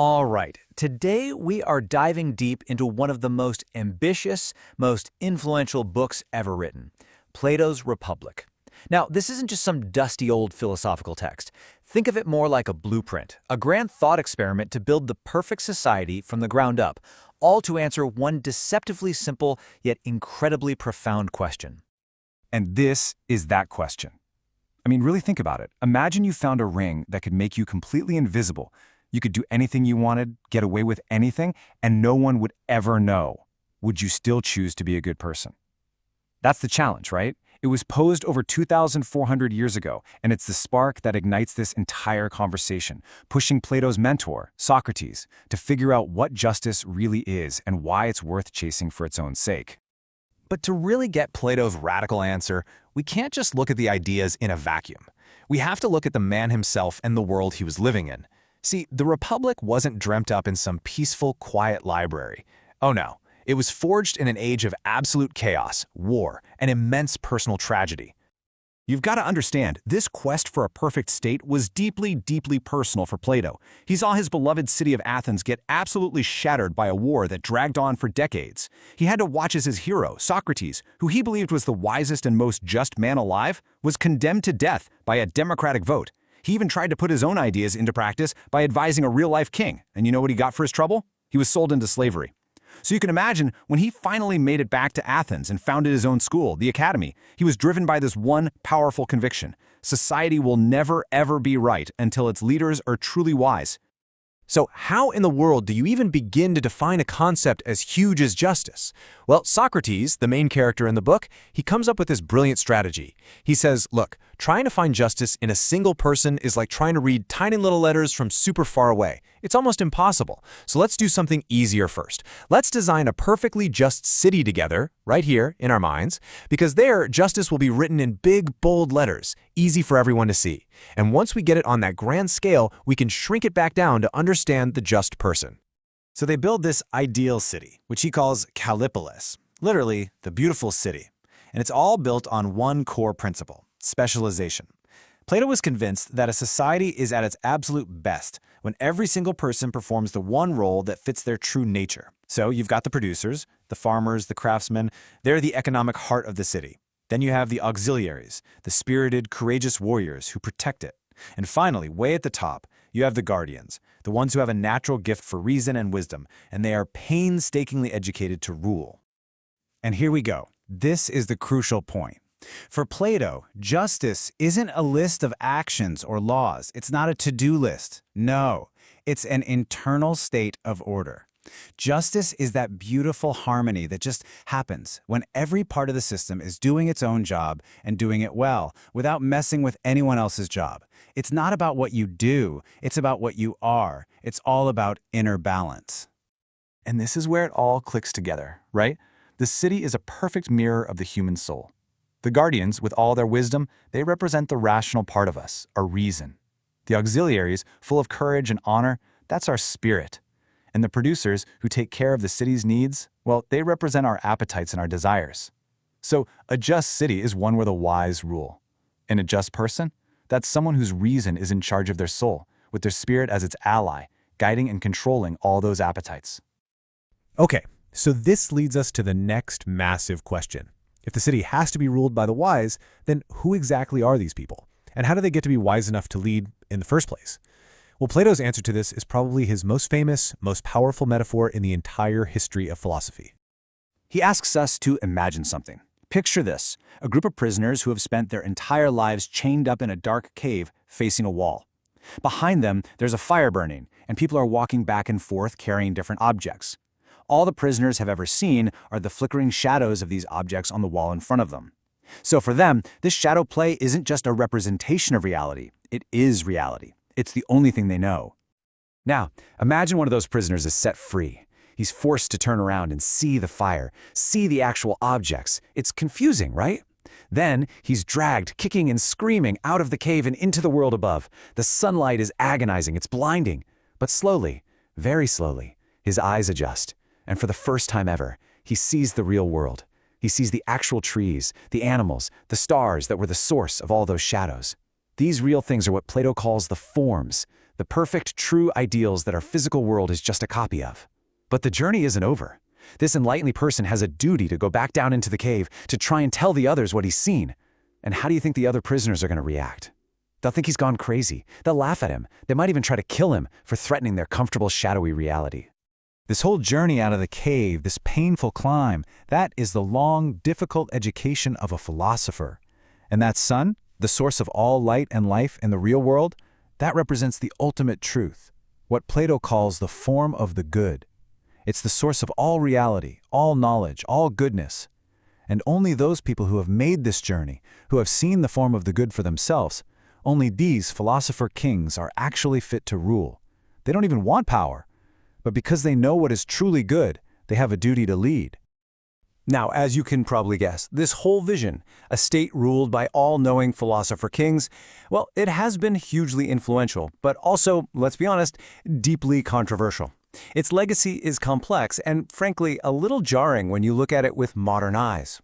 All right, today we are diving deep into one of the most ambitious, most influential books ever written, Plato's Republic. Now, this isn't just some dusty old philosophical text. Think of it more like a blueprint, a grand thought experiment to build the perfect society from the ground up, all to answer one deceptively simple yet incredibly profound question. And this is that question. I mean, really think about it. Imagine you found a ring that could make you completely invisible. You could do anything you wanted, get away with anything, and no one would ever know. Would you still choose to be a good person? That's the challenge, right? It was posed over 2,400 years ago, and it's the spark that ignites this entire conversation, pushing Plato's mentor, Socrates, to figure out what justice really is and why it's worth chasing for its own sake. But to really get Plato's radical answer, we can't just look at the ideas in a vacuum. We have to look at the man himself and the world he was living in. See, the Republic wasn't dreamt up in some peaceful, quiet library. Oh no, it was forged in an age of absolute chaos, war, and immense personal tragedy. You've got to understand, this quest for a perfect state was deeply, deeply personal for Plato. He saw his beloved city of Athens get absolutely shattered by a war that dragged on for decades. He had to watch as his hero, Socrates, who he believed was the wisest and most just man alive, was condemned to death by a democratic vote. He even tried to put his own ideas into practice by advising a real-life king. And you know what he got for his trouble? He was sold into slavery. So you can imagine, when he finally made it back to Athens and founded his own school, the Academy, he was driven by this one powerful conviction: society will never, ever be right until its leaders are truly wise. So how in the world do you even begin to define a concept as huge as justice? Well, Socrates, the main character in the book, he comes up with this brilliant strategy. He says, look, trying to find justice in a single person is like trying to read tiny little letters from super far away. It's almost impossible. So let's do something easier first. Let's design a perfectly just city together, right here in our minds, because there, justice will be written in big, bold letters, easy for everyone to see. And once we get it on that grand scale, we can shrink it back down to understand the just person. So they build this ideal city, which he calls Kallipolis, literally the beautiful city. And it's all built on one core principle: specialization. Plato was convinced that a society is at its absolute best when every single person performs the one role that fits their true nature. So you've got the producers, the farmers, the craftsmen. They're the economic heart of the city. Then you have the auxiliaries, the spirited, courageous warriors who protect it. And finally, way at the top, you have the guardians, the ones who have a natural gift for reason and wisdom, and they are painstakingly educated to rule. And here we go. This is the crucial point. For Plato, justice isn't a list of actions or laws. It's not a to-do list. No, it's an internal state of order. Justice is that beautiful harmony that just happens when every part of the system is doing its own job and doing it well, without messing with anyone else's job. It's not about what you do, it's about what you are. It's all about inner balance. And this is where it all clicks together, right? The city is a perfect mirror of the human soul. The guardians, with all their wisdom, they represent the rational part of us, our reason. The auxiliaries, full of courage and honor, that's our spirit. And the producers, who take care of the city's needs, well, they represent our appetites and our desires. So a just city is one where the wise rule. And a just person? That's someone whose reason is in charge of their soul, with their spirit as its ally, guiding and controlling all those appetites. Okay, so this leads us to the next massive question. If the city has to be ruled by the wise, then who exactly are these people? And how do they get to be wise enough to lead in the first place? Well, Plato's answer to this is probably his most famous, most powerful metaphor in the entire history of philosophy. He asks us to imagine something. Picture this: a group of prisoners who have spent their entire lives chained up in a dark cave facing a wall. Behind them, there's a fire burning, and people are walking back and forth carrying different objects. All the prisoners have ever seen are the flickering shadows of these objects on the wall in front of them. So for them, this shadow play isn't just a representation of reality, it is reality. It's the only thing they know. Now, imagine one of those prisoners is set free. He's forced to turn around and see the fire, see the actual objects. It's confusing, right? Then he's dragged, kicking and screaming, out of the cave and into the world above. The sunlight is agonizing, it's blinding. But slowly, very slowly, his eyes adjust. And for the first time ever, he sees the real world. He sees the actual trees, the animals, the stars that were the source of all those shadows. These real things are what Plato calls the forms, the perfect, true ideals that our physical world is just a copy of. But the journey isn't over. This enlightened person has a duty to go back down into the cave to try and tell the others what he's seen. And how do you think the other prisoners are going to react? They'll think he's gone crazy. They'll laugh at him. They might even try to kill him for threatening their comfortable, shadowy reality. This whole journey out of the cave, this painful climb, that is the long, difficult education of a philosopher. And that sun, the source of all light and life in the real world, that represents the ultimate truth, what Plato calls the form of the good. It's the source of all reality, all knowledge, all goodness. And only those people who have made this journey, who have seen the form of the good for themselves, only these philosopher kings are actually fit to rule. They don't even want power, but because they know what is truly good, they have a duty to lead. Now, as you can probably guess, this whole vision, a state ruled by all-knowing philosopher kings, well, it has been hugely influential, but also, let's be honest, deeply controversial. Its legacy is complex and, frankly, a little jarring when you look at it with modern eyes.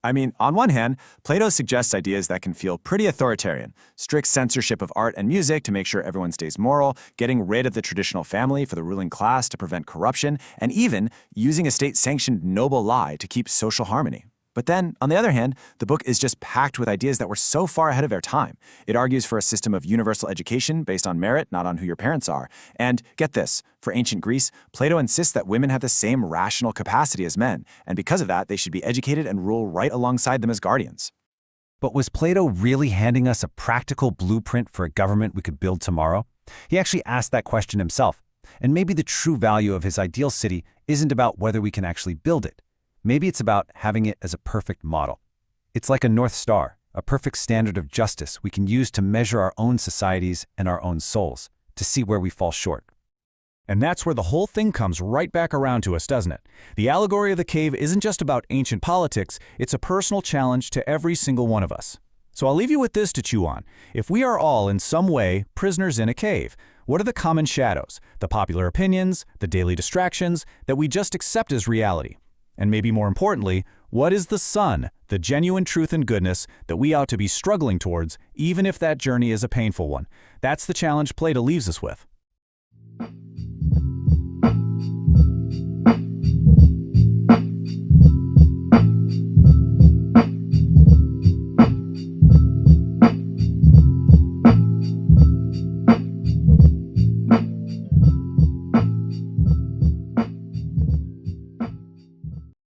I mean, on one hand, Plato suggests ideas that can feel pretty authoritarian. Strict censorship of art and music to make sure everyone stays moral, getting rid of the traditional family for the ruling class to prevent corruption, and even using a state-sanctioned noble lie to keep social harmony. But then, on the other hand, the book is just packed with ideas that were so far ahead of their time. It argues for a system of universal education based on merit, not on who your parents are. And get this, for ancient Greece, Plato insists that women have the same rational capacity as men, and because of that, they should be educated and rule right alongside them as guardians. But was Plato really handing us a practical blueprint for a government we could build tomorrow? He actually asked that question himself. And maybe the true value of his ideal city isn't about whether we can actually build it. Maybe it's about having it as a perfect model. It's like a North Star, a perfect standard of justice we can use to measure our own societies and our own souls, to see where we fall short. And that's where the whole thing comes right back around to us, doesn't it? The allegory of the cave isn't just about ancient politics, it's a personal challenge to every single one of us. So I'll leave you with this to chew on. If we are all in some way prisoners in a cave, what are the common shadows, the popular opinions, the daily distractions that we just accept as reality? And maybe more importantly, what is the sun, the genuine truth and goodness that we ought to be struggling towards, even if that journey is a painful one? That's the challenge Plato leaves us with.